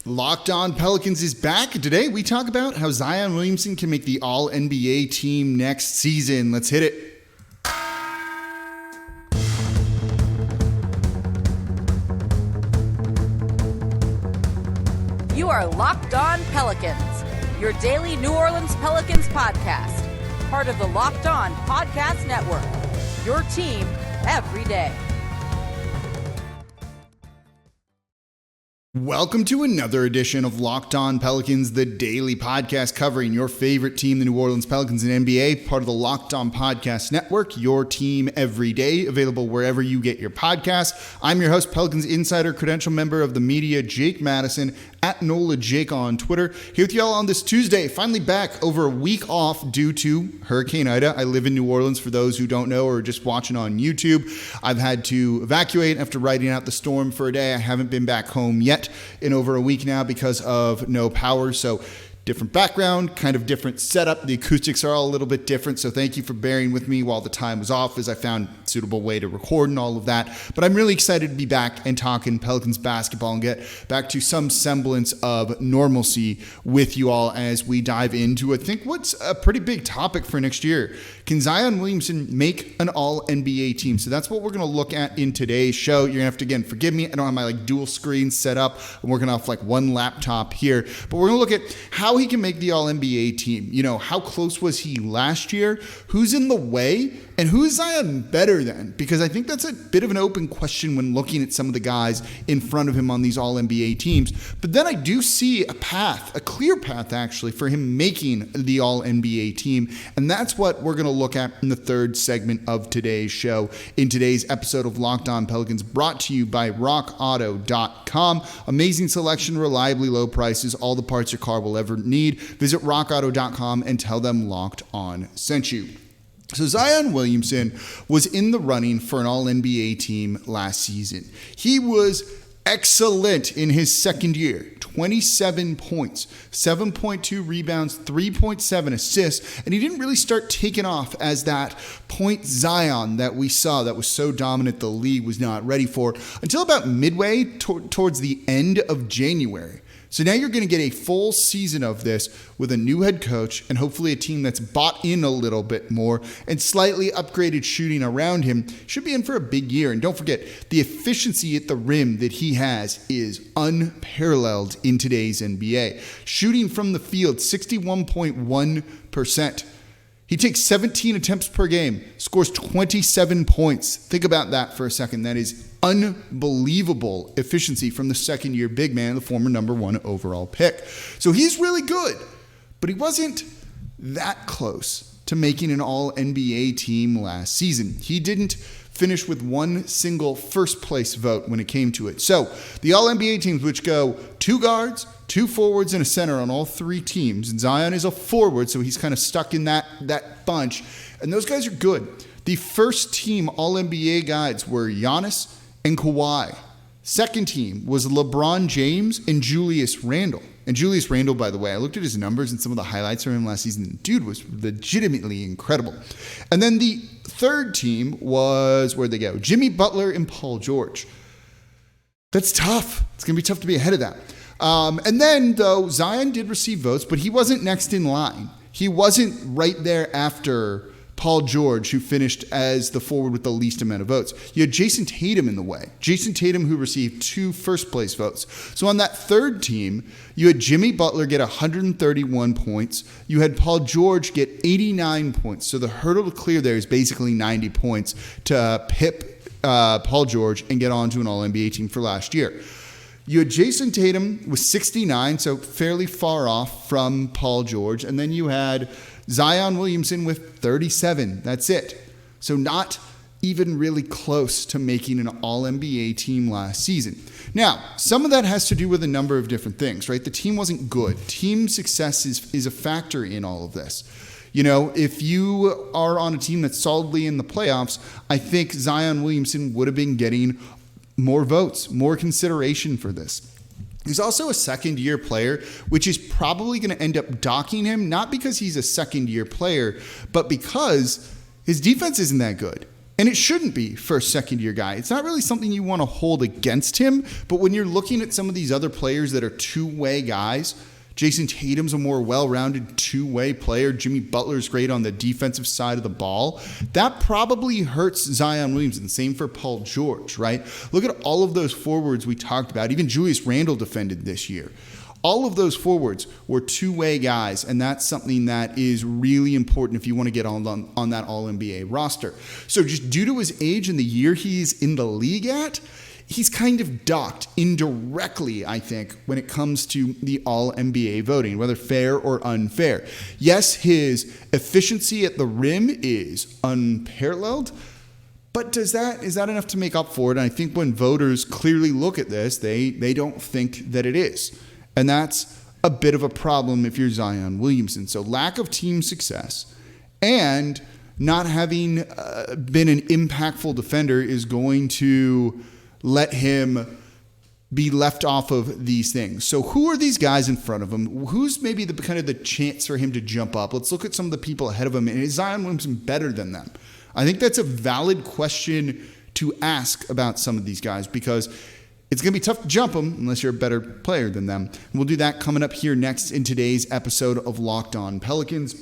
Locked On Pelicans is back. Today we talk about how Zion Williamson can make the All-NBA team next season. Let's hit it. You are Locked On Pelicans, your daily New Orleans Pelicans podcast. Part of the Locked On Podcast Network, your team every day. Welcome to another edition of Locked On Pelicans, the daily podcast covering your favorite team, the New Orleans Pelicans and NBA, part of the Locked On Podcast Network, your team every day, available wherever you get your podcasts. I'm your host, Pelicans Insider, credential member of the media, Jake Madison, at NOLA Jake on Twitter. Here with y'all on this Tuesday, finally back over a week off due to Hurricane Ida. I live in New Orleans, for those who don't know or are just watching on YouTube. I've had to evacuate after riding out the storm for a day. I haven't been back home yet in over a week now because of no power. So different background, kind of different setup. The acoustics are all a little bit different. So thank you for bearing with me while the time was off as I found a suitable way to record and all of that. But I'm really excited to be back and talking Pelicans basketball and get back to some semblance of normalcy with you all as we dive into, I think, what's a pretty big topic for next year. Can Zion Williamson make an All-NBA team? So that's what we're going to look at in today's show. You're going to have to, again, forgive me. I don't have my dual screen set up. I'm working off one laptop here. But we're going to look at how he can make the All-NBA team. You know, how close was he last year? Who's in the way? And who is Zion better than? Because I think that's a bit of an open question when looking at some of the guys in front of him on these All-NBA teams. But then I do see a path, a clear path actually, for him making the All-NBA team. And that's what we're going to look at in the third segment of today's show, in today's episode of Locked On Pelicans, brought to you by RockAuto.com. Amazing selection, reliably low prices, all the parts your car will ever need. Visit RockAuto.com and tell them Locked On sent you. So Zion Williamson was in the running for an All-NBA team last season. He was excellent in his second year. 27 points, 7.2 rebounds, 3.7 assists, and he didn't really start taking off as that point Zion that we saw that was so dominant the league was not ready for until about midway towards the end of January. So now you're going to get a full season of this with a new head coach and hopefully a team that's bought in a little bit more and slightly upgraded shooting around him. Should be in for a big year. And don't forget, the efficiency at the rim that he has is unparalleled in today's NBA. Shooting from the field, 61.1%. He takes 17 attempts per game, scores 27 points. Think about that for a second. That is unbelievable efficiency from the second-year big man, the former number 1 overall pick. So he's really good, but he wasn't that close to making an All-NBA team last season. He didn't finish with one single first-place vote when it came to it. So the All-NBA teams, which go 2 guards, 2 forwards, and a center on all 3 teams. And Zion is a forward, so he's kind of stuck in that bunch. And those guys are good. The first team All-NBA guys were Giannis and Kawhi. Second team was LeBron James and Julius Randle. And Julius Randle, by the way, I looked at his numbers and some of the highlights from him last season. The dude was legitimately incredible. And then the third team was, where'd they go? Jimmy Butler and Paul George. That's tough. It's going to be tough to be ahead of that. And then, though, Zion did receive votes, but he wasn't next in line. He wasn't right there after Paul George, who finished as the forward with the least amount of votes. You had Jayson Tatum in the way. Jayson Tatum, who received 2 first-place votes. So on that third team, you had Jimmy Butler get 131 points. You had Paul George get 89 points. So the hurdle to clear there is basically 90 points to pip Paul George and get onto an All-NBA team for last year. You had Jayson Tatum with 69, so fairly far off from Paul George. And then you had Zion Williamson with 37. That's it. So not even really close to making an All-NBA team last season. Now, some of that has to do with a number of different things, right? The team wasn't good. Team success is a factor in all of this. You know, if you are on a team that's solidly in the playoffs, I think Zion Williamson would have been getting more votes, more consideration for this. He's also a second-year player, which is probably going to end up docking him, not because he's a second-year player, but because his defense isn't that good. And it shouldn't be for a second-year guy. It's not really something you want to hold against him, but when you're looking at some of these other players that are two-way guys, Jayson Tatum's a more well-rounded two-way player. Jimmy Butler's great on the defensive side of the ball. That probably hurts Zion Williamson. Same for Paul George, right? Look at all of those forwards we talked about. Even Julius Randle defended this year. All of those forwards were two-way guys, and that's something that is really important if you want to get on that All-NBA roster. So just due to his age and the year he's in the league at, he's kind of docked indirectly, I think, when it comes to the All-NBA voting, whether fair or unfair. Yes, his efficiency at the rim is unparalleled, but is that enough to make up for it? And I think when voters clearly look at this, they don't think that it is. And that's a bit of a problem if you're Zion Williamson. So lack of team success and not having been an impactful defender is going to let him be left off of these things. So who are these guys in front of him? Who's maybe the kind of the chance for him to jump up? Let's look at some of the people ahead of him. And is Zion Williamson better than them? I think that's a valid question to ask about some of these guys because it's going to be tough to jump them unless you're a better player than them. And we'll do that coming up here next in today's episode of Locked On Pelicans.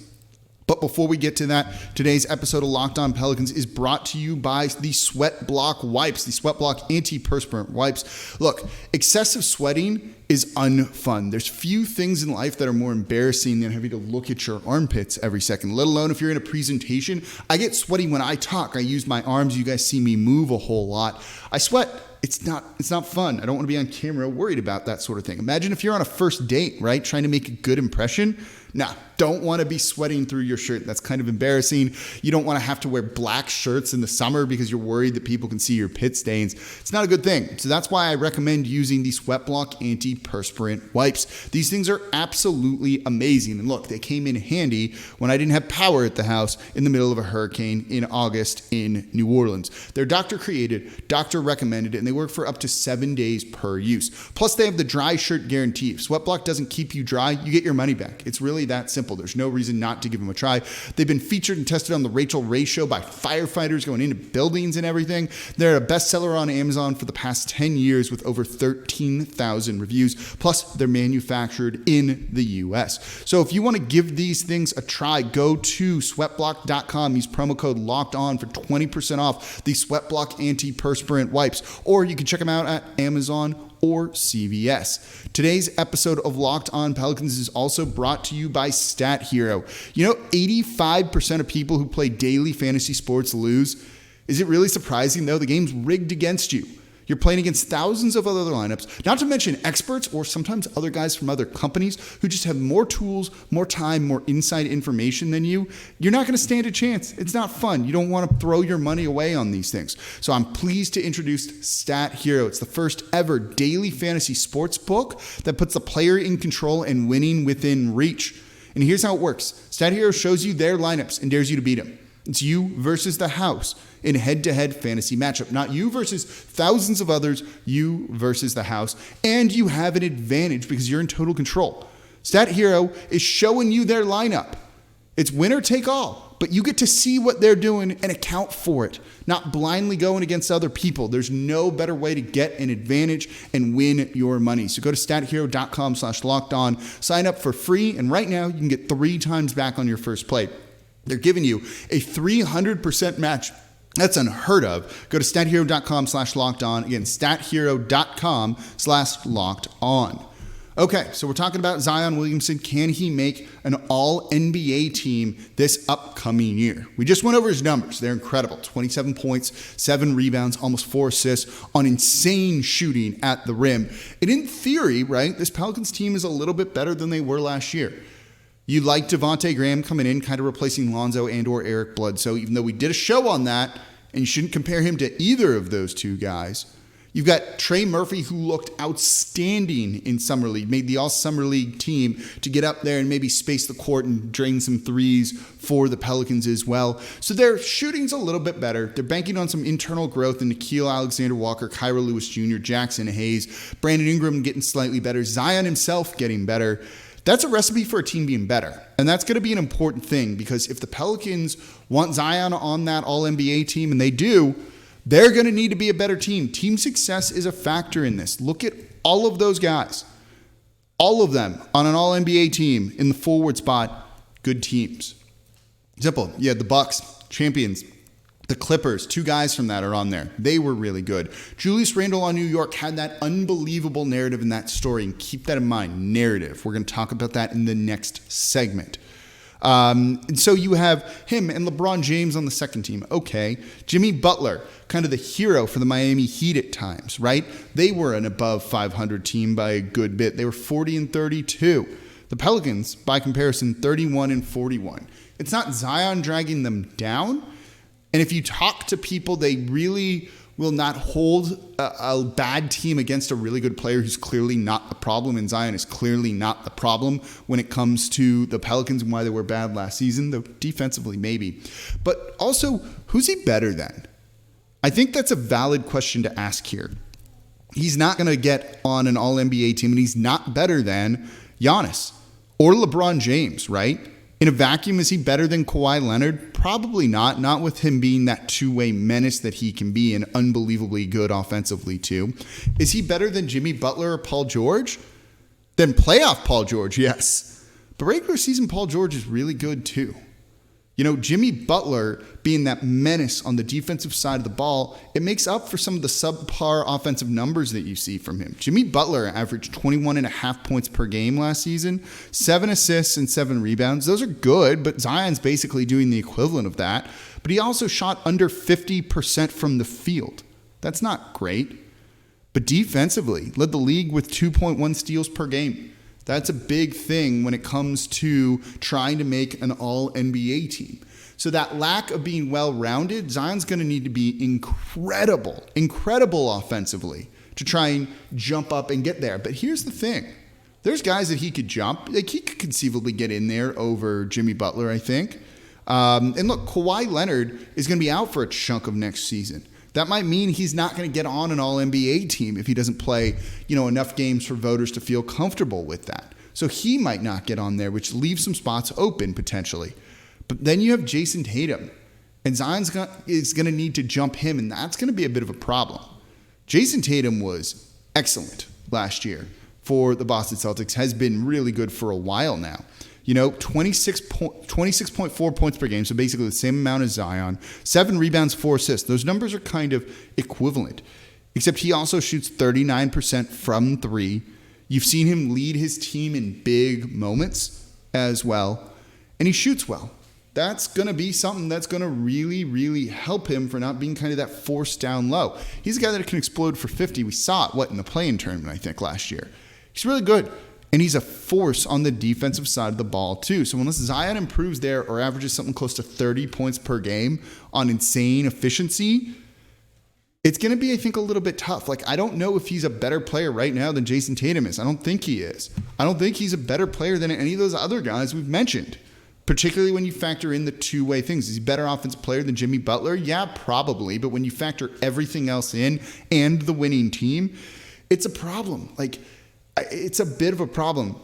But before we get to that, today's episode of Locked On Pelicans is brought to you by the SweatBlock wipes, the SweatBlock antiperspirant wipes. Look, excessive sweating is unfun. There's few things in life that are more embarrassing than having to look at your armpits every second, let alone if you're in a presentation. I get sweaty when I talk. I use my arms. You guys see me move a whole lot. I sweat. It's not fun. I don't want to be on camera worried about that sort of thing. Imagine if you're on a first date, right? Trying to make a good impression. Nah, don't want to be sweating through your shirt. That's kind of embarrassing. You don't want to have to wear black shirts in the summer because you're worried that people can see your pit stains. It's not a good thing. So that's why I recommend using the SweatBlock antiperspirant wipes. These things are absolutely amazing. And look, they came in handy when I didn't have power at the house in the middle of a hurricane in August in New Orleans. They're doctor created, doctor recommended, and they work for up to 7 days per use. Plus, they have the dry shirt guarantee. If SweatBlock doesn't keep you dry, you get your money back. It's really that simple. There's no reason not to give them a try. They've been featured and tested on the Rachel Ray Show by firefighters going into buildings and everything. They're a bestseller on Amazon for the past 10 years with over 13,000 reviews. Plus, they're manufactured in the U.S. So if you want to give these things a try, go to sweatblock.com. Use promo code LOCKEDON for 20% off the SweatBlock antiperspirant wipes. Or you can check them out at Amazon or CVS. Today's episode of Locked On Pelicans is also brought to you by StatHero. You know, 85% of people who play daily fantasy sports lose. Is it really surprising, though? The game's rigged against you. You're playing against thousands of other lineups, not to mention experts or sometimes other guys from other companies who just have more tools, more time, more inside information than you. You're not going to stand a chance. It's not fun. You don't want to throw your money away on these things. So I'm pleased to introduce StatHero. It's the first ever daily fantasy sports book that puts the player in control and winning within reach. And here's how it works. StatHero shows you their lineups and dares you to beat them. It's you versus the house in a head-to-head fantasy matchup. Not you versus thousands of others, you versus the house. And you have an advantage because you're in total control. StatHero is showing you their lineup. It's winner take all, but you get to see what they're doing and account for it, not blindly going against other people. There's no better way to get an advantage and win your money. So go to stathero.com/lockedon, sign up for free, and right now you can get 3 times back on your first play. They're giving you a 300% match. That's unheard of. Go to stathero.com/lockedon. Again, stathero.com/lockedon. Okay, so we're talking about Zion Williamson. Can he make an all-NBA team this upcoming year? We just went over his numbers. They're incredible. 27 points, 7 rebounds, almost 4 assists on insane shooting at the rim. And in theory, right, this Pelicans team is a little bit better than they were last year. You like Devontae Graham coming in, kind of replacing Lonzo and or Eric Bledsoe, even though we did a show on that, and you shouldn't compare him to either of those two guys. You've got Trey Murphy, who looked outstanding in Summer League, made the All-Summer League team to get up there and maybe space the court and drain some threes for the Pelicans as well. So their shooting's a little bit better. They're banking on some internal growth in Nickeil Alexander-Walker, Kyra Lewis Jr., Jackson Hayes, Brandon Ingram getting slightly better, Zion himself getting better. That's a recipe for a team being better. And that's going to be an important thing because if the Pelicans want Zion on that All-NBA team, and they do, they're going to need to be a better team. Team success is a factor in this. Look at all of those guys. All of them on an All-NBA team in the forward spot, good teams. Simple. You had the Bucks, champions. The Clippers, 2 guys from that are on there. They were really good. Julius Randle on New York had that unbelievable narrative in that story. And keep that in mind, narrative. We're going to talk about that in the next segment. And so you have him and LeBron James on the second team. Okay. Jimmy Butler, kind of the hero for the Miami Heat at times, right? They were an above 500 team by a good bit. They were 40-32. The Pelicans, by comparison, 31-41. It's not Zion dragging them down. And if you talk to people, they really will not hold a bad team against a really good player who's clearly not the problem. And Zion is clearly not the problem when it comes to the Pelicans and why they were bad last season, though defensively maybe. But also, who's he better than? I think that's a valid question to ask here. He's not going to get on an All-NBA team, and he's not better than Giannis or LeBron James, right? In a vacuum, is he better than Kawhi Leonard? Probably not. Not with him being that two-way menace that he can be and unbelievably good offensively too. Is he better than Jimmy Butler or Paul George? Then playoff Paul George, yes. But regular season Paul George is really good too. You know, Jimmy Butler being that menace on the defensive side of the ball, it makes up for some of the subpar offensive numbers that you see from him. Jimmy Butler averaged 21.5 points per game last season, 7 assists and 7 rebounds. Those are good, but Zion's basically doing the equivalent of that. But he also shot under 50% from the field. That's not great. But defensively, led the league with 2.1 steals per game. That's a big thing when it comes to trying to make an all-NBA team. So that lack of being well-rounded, Zion's going to need to be incredible offensively to try and jump up and get there. But here's the thing. There's guys that he could jump. Like he could conceivably get in there over Jimmy Butler, I think. And look, Kawhi Leonard is going to be out for a chunk of next season. That might mean he's not going to get on an All-NBA team if he doesn't play, enough games for voters to feel comfortable with that. So he might not get on there, which leaves some spots open potentially. But then you have Jayson Tatum, and Zion is going to need to jump him, and that's going to be a bit of a problem. Jayson Tatum was excellent last year for the Boston Celtics, has been really good for a while now. 26.4 points per game, so basically the same amount as Zion. 7 rebounds, 4 assists. Those numbers are kind of equivalent, except he also shoots 39% from 3. You've seen him lead his team in big moments as well, and he shoots well. That's going to be something that's going to really, really help him for not being kind of that force down low. He's a guy that can explode for 50. We saw it, in the play-in tournament, I think, last year. He's really good. And he's a force on the defensive side of the ball, too. So unless Zion improves there or averages something close to 30 points per game on insane efficiency, it's going to be, I think, a little bit tough. I don't know if he's a better player right now than Jayson Tatum is. I don't think he is. I don't think he's a better player than any of those other guys we've mentioned, particularly when you factor in the two-way things. Is he a better offensive player than Jimmy Butler? Yeah, probably. But when you factor everything else in and the winning team, it's a problem. It's a bit of a problem.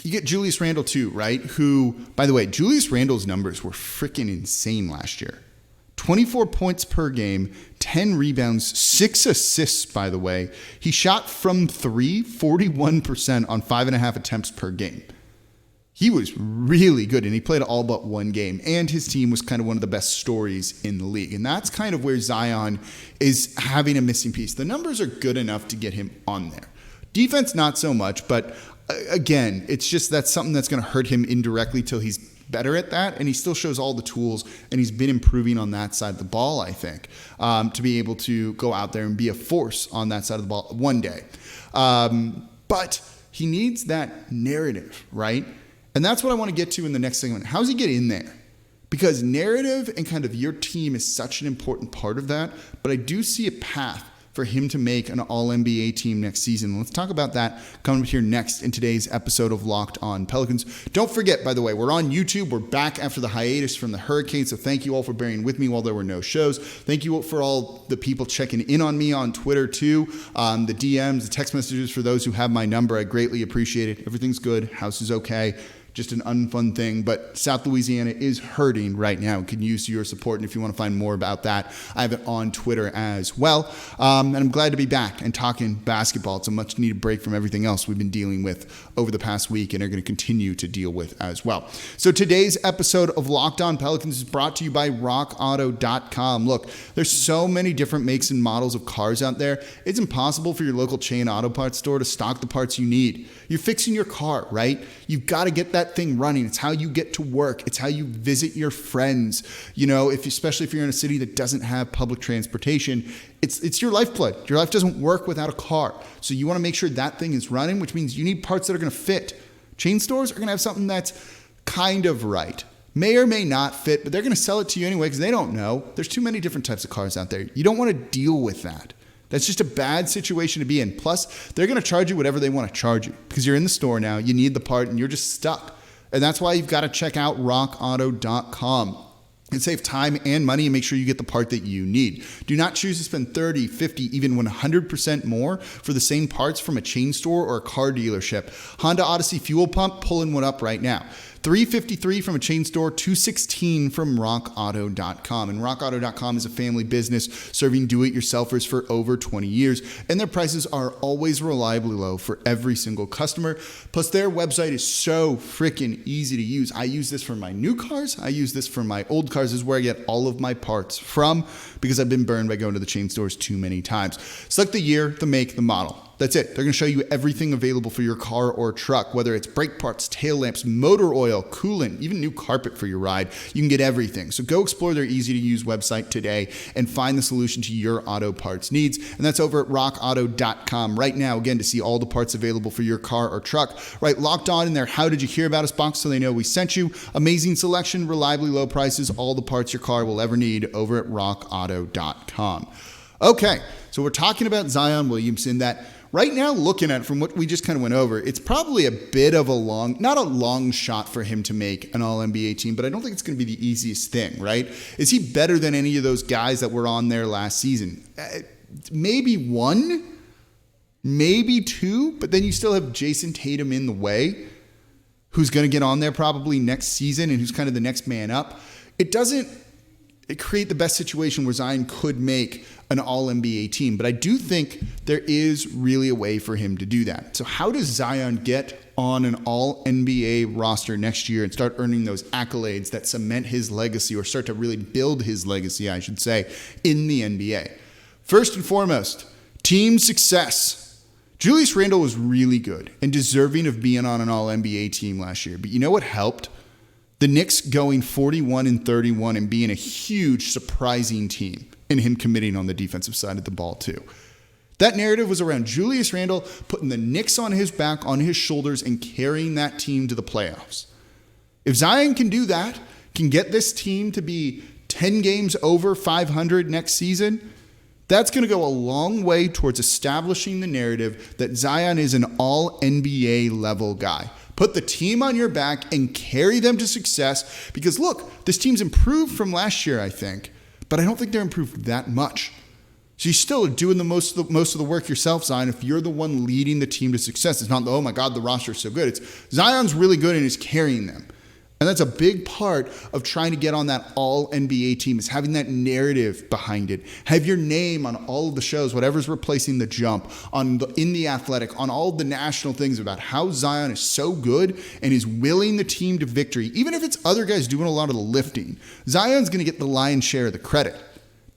You get Julius Randle too, right? Who, by the way, Julius Randle's numbers were freaking insane last year. 24 points per game, 10 rebounds, 6 assists, by the way. He shot from 3, 41% on 5.5 attempts per game. He was really good, and he played all but one game, and his team was kind of one of the best stories in the league. And that's kind of where Zion is having a missing piece. The numbers are good enough to get him on there. Defense, not so much, but again, it's just that's something that's going to hurt him indirectly till he's better at that, and he still shows all the tools, and he's been improving on that side of the ball, I think, to be able to go out there and be a force on that side of the ball one day. But he needs that narrative, right? And that's what I want to get to in the next segment. How does he get in there? Because narrative and kind of your team is such an important part of that, but I do see a path for him to make an All-NBA team next season. Let's talk about that coming up here next in today's episode of Locked On Pelicans. Don't forget, by the way, we're on YouTube. We're back after the hiatus from the hurricane, so thank you all for bearing with me while there were no shows. Thank you for all the people checking in on me on Twitter too, the DMs, the text messages for those who have my number. I greatly appreciate it. Everything's good. House is okay. Just an unfun thing, but South Louisiana is hurting right now. Can use your support, and if you want to find more about that, I have it on Twitter as well. And I'm glad to be back and talking basketball. It's a much needed break from everything else we've been dealing with over the past week and are going to continue to deal with as well. So today's episode of Locked On Pelicans is brought to you by RockAuto.com. Look, there's so many different makes and models of cars out there. It's impossible for your local chain auto parts store to stock the parts you need. You're fixing your car, right? You've got to get that thing running. It's how you get to work. It's how you visit your friends. You know, especially if you're in a city that doesn't have public transportation, it's your lifeblood. Your life doesn't work without a car. So you want to make sure that thing is running, which means you need parts that are going to fit. Chain stores are going to have something that's kind of right. May or may not fit, but they're going to sell it to you anyway because they don't know. There's too many different types of cars out there. You don't want to deal with that. That's just a bad situation to be in. Plus, they're going to charge you whatever they want to charge you because you're in the store now, you need the part, and you're just stuck. And that's why you've got to check out rockauto.com and save time and money and make sure you get the part that you need. Do not choose to spend 30, 50, even 100% more for the same parts from a chain store or a car dealership. Honda Odyssey fuel pump, pulling one up right now. $353 from a chain store, $216 from rockauto.com. And rockauto.com is a family business serving do-it-yourselfers for over 20 years. And their prices are always reliably low for every single customer. Plus, their website is so freaking easy to use. I use this for my new cars. I use this for my old cars. This is where I get all of my parts from because I've been burned by going to the chain stores too many times. Select the year, the make, the model. That's it. They're going to show you everything available for your car or truck, whether it's brake parts, tail lamps, motor oil, coolant, even new carpet for your ride. You can get everything. So go explore their easy-to-use website today and find the solution to your auto parts needs. And that's over at rockauto.com right now, again, to see all the parts available for your car or truck. Right, locked on in there. How did you hear about us box so they know we sent you? Amazing selection, reliably low prices, all the parts your car will ever need over at rockauto.com. Okay, so we're talking about Zion Williamson that right now, looking at it from what we just kind of went over, it's probably a bit of not a long shot for him to make an All-NBA team, but I don't think it's going to be the easiest thing, right? Is he better than any of those guys that were on there last season? Maybe one, maybe two, but then you still have Jayson Tatum in the way, who's going to get on there probably next season and who's kind of the next man up. It doesn't create the best situation where Zion could make an All-NBA team, but I do think there is really a way for him to do that. So how does Zion get on an All-NBA roster next year and start earning those accolades that cement his legacy or start to really build his legacy, I should say, in the NBA? First and foremost, team success. Julius Randle was really good and deserving of being on an All-NBA team last year, but you know what helped? The Knicks going 41-31 and being a huge, surprising team, and him committing on the defensive side of the ball too. That narrative was around Julius Randle putting the Knicks on his back, on his shoulders, and carrying that team to the playoffs. If Zion can do that, can get this team to be 10 games over 500 next season, that's going to go a long way towards establishing the narrative that Zion is an All-NBA level guy. Put the team on your back and carry them to success because, look, this team's improved from last year, I think, but I don't think they're improved that much. So you're still doing most of the work yourself, Zion, if you're the one leading the team to success. It's not, oh my God, the roster is so good. It's Zion's really good and is carrying them. And that's a big part of trying to get on that All-NBA team is having that narrative behind it. Have your name on all of the shows, whatever's replacing the jump, in The Athletic, on all the national things about how Zion is so good and is willing the team to victory. Even if it's other guys doing a lot of the lifting, Zion's going to get the lion's share of the credit.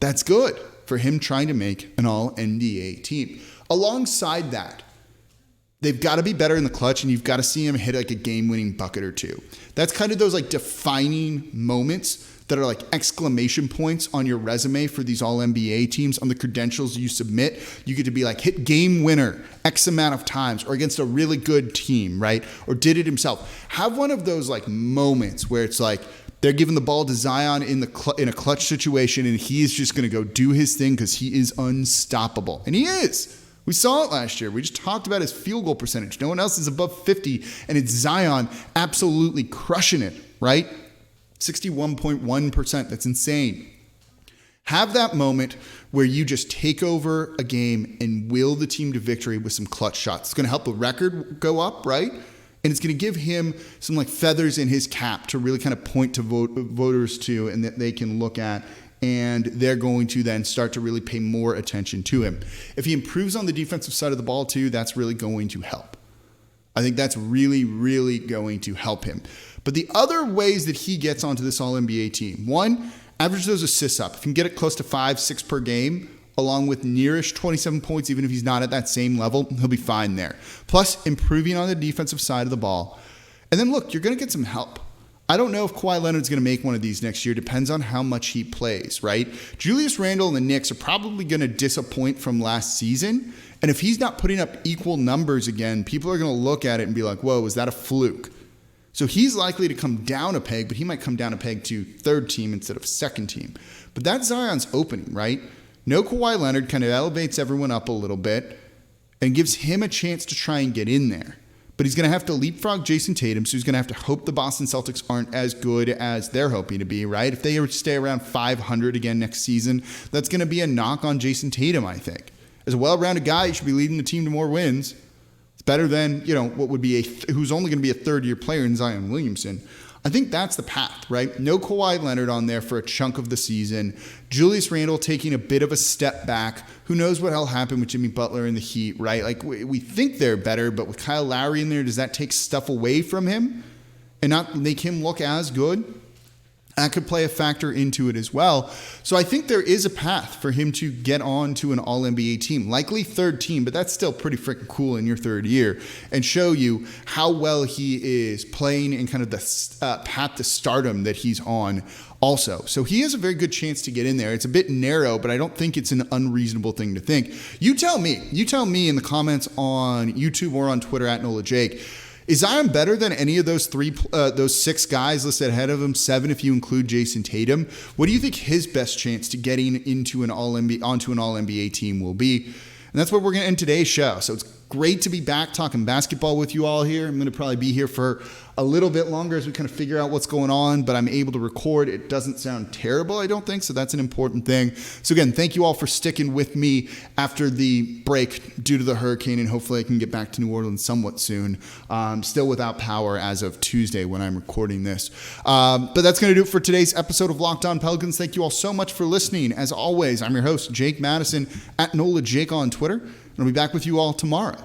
That's good for him trying to make an All-NBA team. Alongside that, they've got to be better in the clutch, and you've got to see him hit like a game-winning bucket or two. That's kind of those like defining moments that are like exclamation points on your resume for these All-NBA teams on the credentials you submit. You get to be like hit game winner X amount of times or against a really good team, right? Or did it himself. Have one of those like moments where it's like They're giving the ball to Zion in a clutch situation, and he is just going to go do his thing because he is unstoppable. And he is. We saw it last year. We just talked about his field goal percentage. No one else is above 50, and it's Zion absolutely crushing it, right? 61.1%. That's insane. Have that moment where you just take over a game and will the team to victory with some clutch shots. It's going to help the record go up, right? And it's going to give him some like feathers in his cap to really kind of point to voters to, and that they can look at, and they're going to then start to really pay more attention to him. If he improves on the defensive side of the ball too, that's really going to help. I think that's really, really going to help him. But the other ways that he gets onto this All-NBA team, one, average those assists up. If you can get it close to 5-6 per game, along with nearish 27 points, even if he's not at that same level, he'll be fine there. Plus, improving on the defensive side of the ball. And then look, you're going to get some help. I don't know if Kawhi Leonard's going to make one of these next year. Depends on how much he plays, right? Julius Randle and the Knicks are probably going to disappoint from last season. And if he's not putting up equal numbers again, people are going to look at it and be like, whoa, is that a fluke? So he's likely to come down a peg, but he might come down a peg to third team instead of second team. But that's Zion's opening, right? No Kawhi Leonard kind of elevates everyone up a little bit and gives him a chance to try and get in there. But he's going to have to leapfrog Jayson Tatum, so he's going to have to hope the Boston Celtics aren't as good as they're hoping to be, right? If they stay around 500 again next season, that's going to be a knock on Jayson Tatum, I think. As a well-rounded guy, he should be leading the team to more wins. It's better than, what would be who's only going to be a third-year player in Zion Williamson. I think that's the path, right? No Kawhi Leonard on there for a chunk of the season. Julius Randle taking a bit of a step back. Who knows what will happen with Jimmy Butler and the Heat, right? Like, we think they're better, but with Kyle Lowry in there, does that take stuff away from him and not make him look as good? That could play a factor into it as well. So I think there is a path for him to get on to an All-NBA team, likely third team, but that's still pretty freaking cool in your third year, and show you how well he is playing in kind of the path to stardom that he's on also. So he has a very good chance to get in there. It's a bit narrow, but I don't think it's an unreasonable thing to think. You tell me in the comments on YouTube or on Twitter at NOLA Jake. Is Zion better than any of those six guys listed ahead of him? 7 if you include Jayson Tatum. What do you think his best chance to getting into onto an All-NBA team will be? And that's where we're going to end today's show. So it's great to be back talking basketball with you all here. I'm going to probably be here for a little bit longer as we kind of figure out what's going on, but I'm able to record. It doesn't sound terrible, I don't think, so that's an important thing. So again, thank you all for sticking with me after the break due to the hurricane, and hopefully I can get back to New Orleans somewhat soon. Still without power as of Tuesday when I'm recording this. But that's going to do it for today's episode of Locked On Pelicans. Thank you all so much for listening. As always, I'm your host, Jake Madison, at NOLA Jake on Twitter. I'll be back with you all tomorrow.